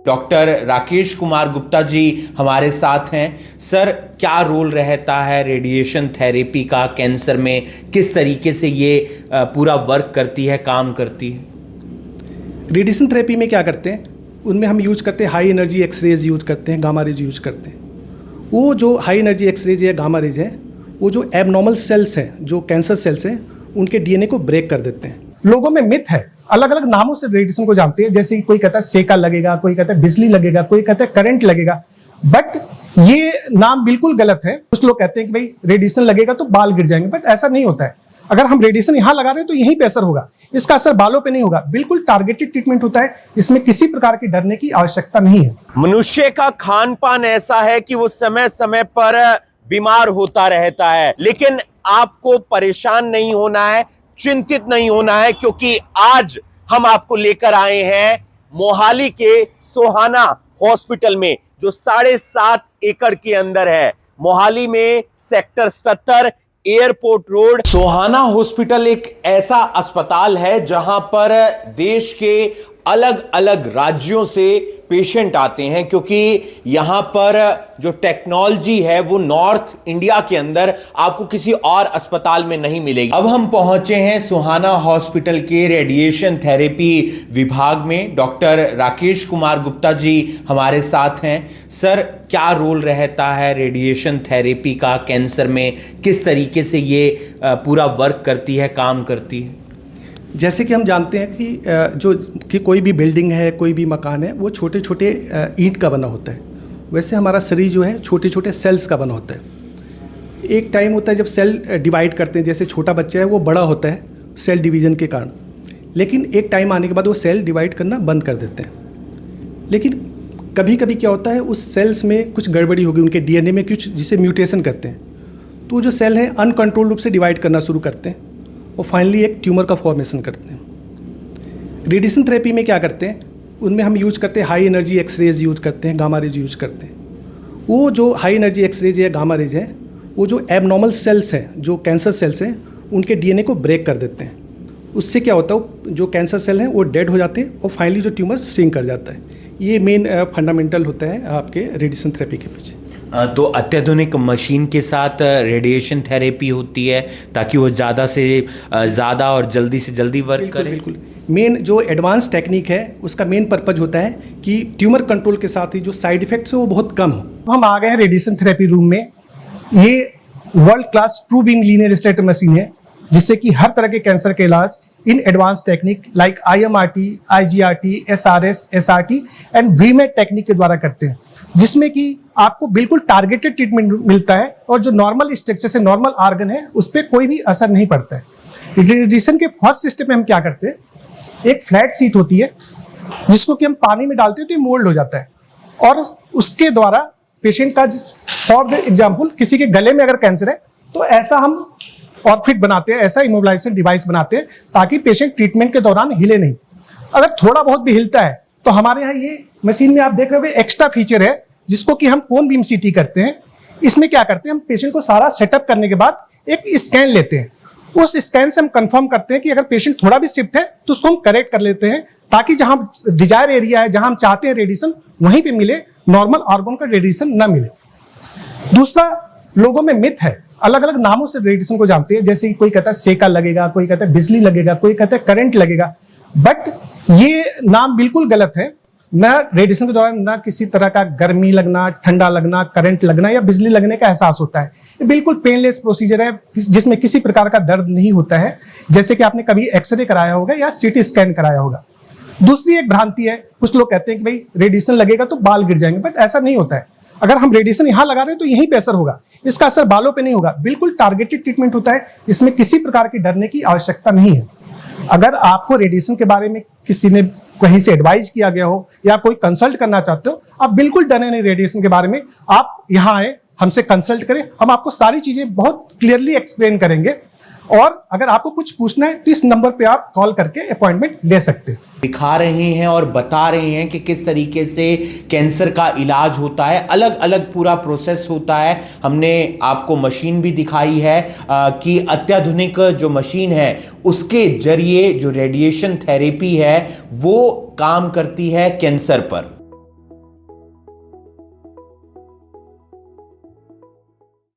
Doctor Rakesh Kumar Gupta ji हमारे साथ हैं। सर, क्या रोल रहता है रेडिएशन थेरेपी का कैंसर में? किस तरीके से ये पूरा वर्क करती है, काम करती है? रेडिएशन थेरेपी में क्या करते हैं, उनमें हम यूज करते हैं हाई एनर्जी एक्सरेज यूज करते हैं, गामा रेज यूज करते हैं। वो जो हाई एनर्जी एक्सरेज या गामा रेज है, वो जो एबनॉर्मल सेल्स हैं, जो कैंसर सेल्स हैं, उनके डीएनए को ब्रेक कर देते हैं। लोगों में मिथ है, अलग अलग नामों से रेडिएशन को जानते हैं, जैसे कि कोई कहता है सेका लगेगा, कोई कहता है बिजली लगेगा, कोई कहता है करंट लगेगा। बट ये नाम बिल्कुल गलत है। कुछ लोग कहते हैं कि भाई रेडिएशन लगेगा तो बाल गिर जाएंगे, बट ऐसा नहीं होता है। अगर हम रेडिएशन यहाँ लगा रहे हैं तो यहीं पे असर होगा, इसका असर बालों पे नहीं होगा। बिल्कुल टारगेटेड ट्रीटमेंट होता है, इसमें किसी प्रकार की डरने की आवश्यकता नहीं है। मनुष्य का खान पान ऐसा है कि वो समय समय पर बीमार होता रहता है, लेकिन आपको परेशान नहीं होना है, चिंतित नहीं होना है, क्योंकि आज हम आपको लेकर आए हैं मोहाली के सोहाना हॉस्पिटल में, जो 7.5 एकड़ के अंदर है। मोहाली में सेक्टर 70 एयरपोर्ट रोड। सोहाना हॉस्पिटल एक ऐसा अस्पताल है जहां पर देश के अलग अलग राज्यों से पेशेंट आते हैं, क्योंकि यहां पर जो टेक्नोलॉजी है वो नॉर्थ इंडिया के अंदर आपको किसी और अस्पताल में नहीं मिलेगी। अब हम पहुंचे हैं सोहाना हॉस्पिटल के रेडिएशन थेरेपी विभाग में। डॉक्टर राकेश कुमार गुप्ता जी हमारे साथ हैं। सर, क्या रोल रहता है रेडिएशन थेरेपी का कैंसर में? किस तरीके से ये पूरा वर्क करती है, काम करती है? जैसे कि हम जानते हैं कि कोई भी बिल्डिंग है, कोई भी मकान है, वो छोटे छोटे ईंट का बना होता है। वैसे हमारा शरीर जो है छोटे छोटे सेल्स का बना होता है। एक टाइम होता है जब सेल डिवाइड करते हैं, जैसे छोटा बच्चा है वो बड़ा होता है सेल डिवीज़न के कारण, लेकिन एक टाइम आने के बाद वो सेल डिवाइड करना बंद कर देते हैं। लेकिन कभी कभी क्या होता है, उस सेल्स में कुछ गड़बड़ी होगी, उनके डीएनए में कुछ जिसे म्यूटेशन करते हैं, तो जो सेल हैं अनकंट्रोल्ड रूप से डिवाइड करना शुरू करते हैं और फाइनली एक ट्यूमर का फॉर्मेशन करते हैं। रेडिएशन थेरेपी में क्या करते हैं, उनमें हम यूज करते हैं हाई एनर्जी एक्सरेज यूज करते हैं, गामा रेज यूज करते हैं। वो जो हाई एनर्जी एक्सरेज या गामा रेज है, वो जो एबनॉर्मल सेल्स हैं, जो कैंसर सेल्स हैं, उनके डीएनए को ब्रेक कर देते हैं। उससे क्या होता है, जो कैंसर सेल हैं वो डेड हो जाते हैं और फाइनली जो ट्यूमर श्रिंक कर जाता है। ये मेन फंडामेंटल होता है आपके रेडिएशन थेरेपी के पीछे। तो अत्याधुनिक मशीन के साथ रेडिएशन थेरेपी होती है ताकि वो ज़्यादा से ज़्यादा और जल्दी से जल्दी वर्क करे। बिल्कुल मेन जो एडवांस टेक्निक है, उसका मेन पर्पज होता है कि ट्यूमर कंट्रोल के साथ ही जो साइड इफेक्ट्स है वो बहुत कम हो। हम आ गए हैं रेडिएशन थेरेपी रूम में। ये world class true beam linear stator machine है, जिससे कि हर तरह के कैंसर के इलाज in advance technique like IMRT, IGRT, SRS, SRT and VMAT technique के द्वारा करते हैं, जिसमें कि आपको बिल्कुल टारगेटेड ट्रीटमेंट मिलता है और जो नॉर्मल स्ट्रक्चर से नॉर्मल ऑर्गन है उस पर कोई भी असर नहीं पड़ता है। रेडिएशन के फर्स्ट स्टेप में हम क्या करते हैं, एक फ्लैट सीट होती है जिसको कि हम पानी में डालते हैं तो ये मोल्ड हो जाता है, और उसके द्वारा पेशेंट का, फॉर द एग्जाम्पल किसी के गले में अगर कैंसर है तो ऐसा हम ऑर्फिट बनाते हैं, ऐसा इमोबिलाइजेशन डिवाइस बनाते हैं ताकि पेशेंट ट्रीटमेंट के दौरान हिले नहीं। अगर थोड़ा बहुत भी हिलता है तो हमारे यहाँ ये मशीन में आप देख रहे हो एक्स्ट्रा फीचर है, जिसको कि हम कोन बीम सीटी करते हैं। इसमें क्या करते हैं, हम पेशेंट को सारा सेटअप करने के बाद एक स्कैन लेते हैं। उस स्कैन से हम कंफर्म करते हैं कि अगर पेशेंट थोड़ा भी शिफ्ट है तो उसको हम करेक्ट कर लेते हैं, ताकि जहां डिजायर एरिया है, जहां हम चाहते हैं रेडिएशन, वहीं पे मिले, नॉर्मल ऑर्गन का रेडिएशन ना मिले। दूसरा, लोगों में मिथ है, अलग अलग नामों से रेडिएशन को जानते हैं, जैसे कि कोई कहता है सेका लगेगा, कोई कहता है बिजली लगेगा, कोई कहता है करंट लगेगा। बट ये नाम बिल्कुल गलत है। न रेडिएशन के दौरान ना किसी तरह का गर्मी लगना, ठंडा लगना, करंट लगना या बिजली लगने का एहसास होता है। ये बिल्कुल पेनलेस प्रोसीजर है, जिसमें किसी प्रकार का दर्द नहीं होता है, जैसे कि आपने कभी एक्सरे कराया होगा या CT स्कैन कराया होगा। दूसरी एक भ्रांति है, कुछ लोग कहते हैं कि भाई रेडिएशन लगेगा तो बाल गिर जाएंगे, बट ऐसा नहीं होता है। अगर हम रेडिएशन यहाँ लगा रहे हैं तो यहीं पे असर होगा, इसका असर बालों पे नहीं होगा। बिल्कुल टारगेटेड ट्रीटमेंट होता है, इसमें किसी प्रकार की डरने की आवश्यकता नहीं है। अगर आपको रेडिएशन के बारे में किसी ने कहीं से एडवाइस किया गया हो या कोई कंसल्ट करना चाहते हो, आप बिल्कुल डरे नहीं रेडिएशन के बारे में। आप यहाँ आए, हमसे कंसल्ट करें, हम आपको सारी चीजें बहुत क्लियरली एक्सप्लेन करेंगे। और अगर आपको कुछ पूछना है तो इस नंबर पे आप कॉल करके अपॉइंटमेंट ले सकते हैं। दिखा रहे हैं और बता रहे हैं कि किस तरीके से कैंसर का इलाज होता है, अलग अलग पूरा प्रोसेस होता है। हमने आपको मशीन भी दिखाई है कि अत्याधुनिक जो मशीन है उसके जरिए जो रेडिएशन थेरेपी है वो काम करती है कैंसर पर।